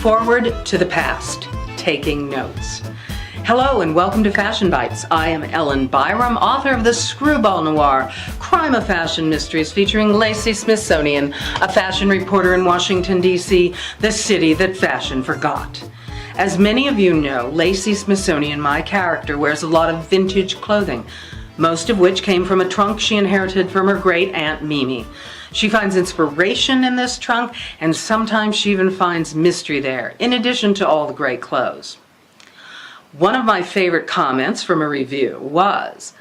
forward to the past, taking notes. Hello and welcome to Fashion Bites. I am Ellen Byerrum, author of the Screwball Noir, Crime of Fashion Mysteries featuring Lacey Smithsonian, a fashion reporter in Washington, D.C., the city that fashion forgot. As many of you know, Lacey Smithsonian, my character, wears a lot of vintage clothing, most of which came from a trunk she inherited from her great aunt Mimi. She finds inspiration in this trunk, and sometimes she even finds mystery there, in addition to all the great clothes. One of my favorite comments from a review was,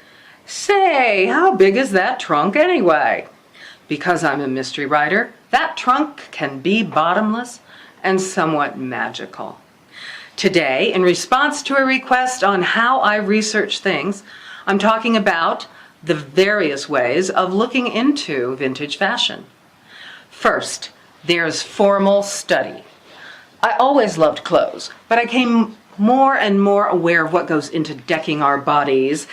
"Say, how big is that trunk anyway?" Because I'm a mystery writer, that trunk can be bottomless and somewhat magical. Today, in response to a request on how I research things, I'm talking about the various ways of looking into vintage fashion. First, there's formal study. I always loved clothes, but I came more and more aware of what goes into decking our bodies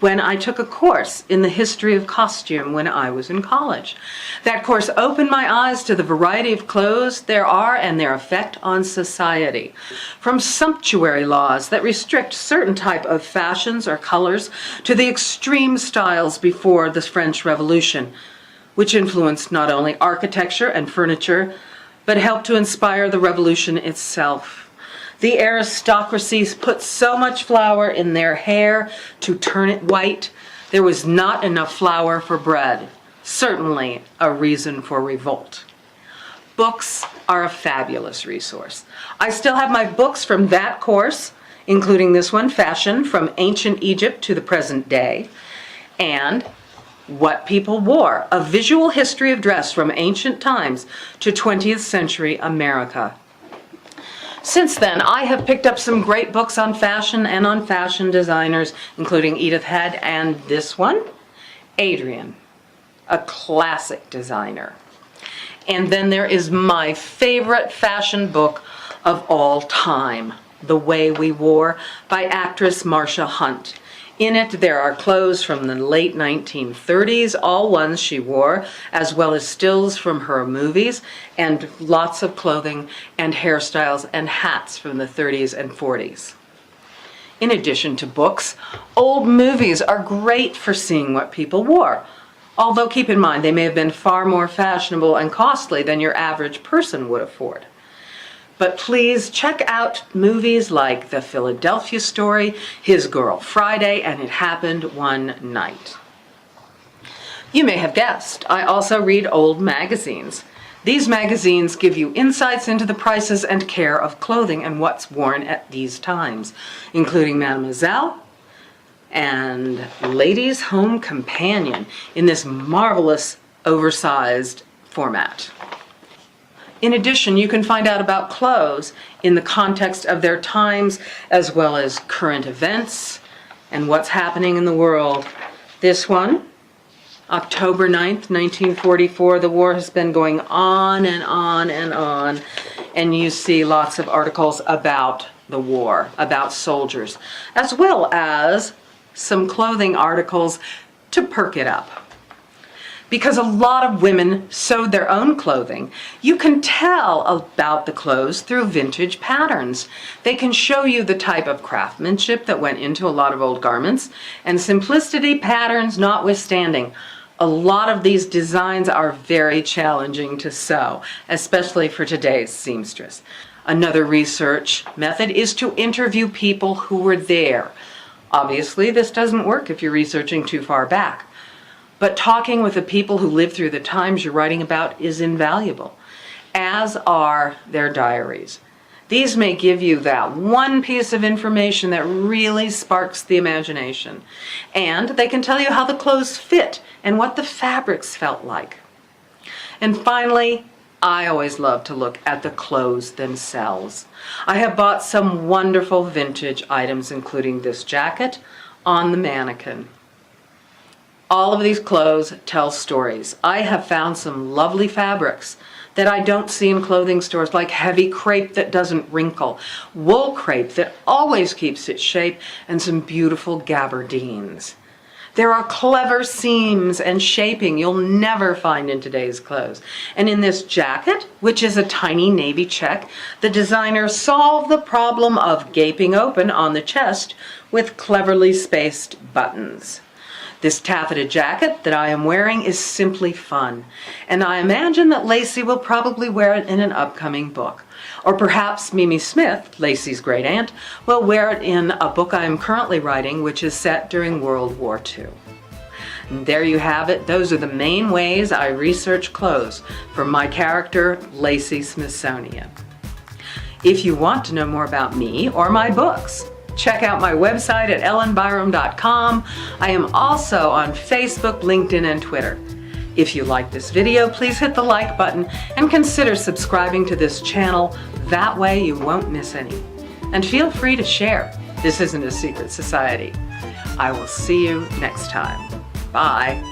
when I took a course in the history of costume when I was in college. That course opened my eyes to the variety of clothes there are and their effect on society. From sumptuary laws that restrict certain type of fashions or colors to the extreme styles before the French Revolution, which influenced not only architecture and furniture, but helped to inspire the revolution itself. The aristocracies put so much flour in their hair to turn it white, there was not enough flour for bread. Certainly a reason for revolt. Books are a fabulous resource. I still have my books from that course, including this one, Fashion from Ancient Egypt to the Present Day, and What People Wore, a visual history of dress from ancient times to 20th century America. Since then, I have picked up some great books on fashion and on fashion designers, including Edith Head and this one, Adrian, a classic designer. And then there is my favorite fashion book of all time, The Way We Wore by actress Marsha Hunt. In it, there are clothes from the late 1930s, all ones she wore, as well as stills from her movies, and lots of clothing and hairstyles and hats from the 30s and 40s. In addition to books, old movies are great for seeing what people wore. Although keep in mind, they may have been far more fashionable and costly than your average person would afford. But please check out movies like The Philadelphia Story, His Girl Friday, and It Happened One Night. You may have guessed, I also read old magazines. These magazines give you insights into the prices and care of clothing and what's worn at these times, including Mademoiselle and Ladies' Home Companion in this marvelous oversized format. In addition, you can find out about clothes in the context of their times, as well as current events and what's happening in the world. This one, October 9th, 1944, the war has been going on and on and on, and you see lots of articles about the war, about soldiers, as well as some clothing articles to perk it up. Because a lot of women sewed their own clothing, you can tell about the clothes through vintage patterns. They can show you the type of craftsmanship that went into a lot of old garments, and simplicity patterns notwithstanding. A lot of these designs are very challenging to sew, especially for today's seamstress. Another research method is to interview people who were there. Obviously, this doesn't work if you're researching too far back. But talking with the people who lived through the times you're writing about is invaluable, as are their diaries. These may give you that one piece of information that really sparks the imagination. And they can tell you how the clothes fit and what the fabrics felt like. And finally, I always love to look at the clothes themselves. I have bought some wonderful vintage items, including this jacket on the mannequin. All of these clothes tell stories. I have found some lovely fabrics that I don't see in clothing stores, like heavy crepe that doesn't wrinkle, wool crepe that always keeps its shape, and some beautiful gabardines. There are clever seams and shaping you'll never find in today's clothes. And in this jacket, which is a tiny navy check, the designer solved the problem of gaping open on the chest with cleverly spaced buttons. This taffeta jacket that I am wearing is simply fun, and I imagine that Lacey will probably wear it in an upcoming book. Or perhaps Mimi Smith, Lacey's great aunt, will wear it in a book I am currently writing, which is set during World War II. And there you have it. Those are the main ways I research clothes for my character, Lacey Smithsonian. If you want to know more about me or my books, check out my website at ellenbyerrum.com. I am also on Facebook, LinkedIn, and Twitter. If you like this video, please hit the like button and consider subscribing to this channel. That way you won't miss any. And feel free to share. This isn't a secret society. I will see you next time. Bye.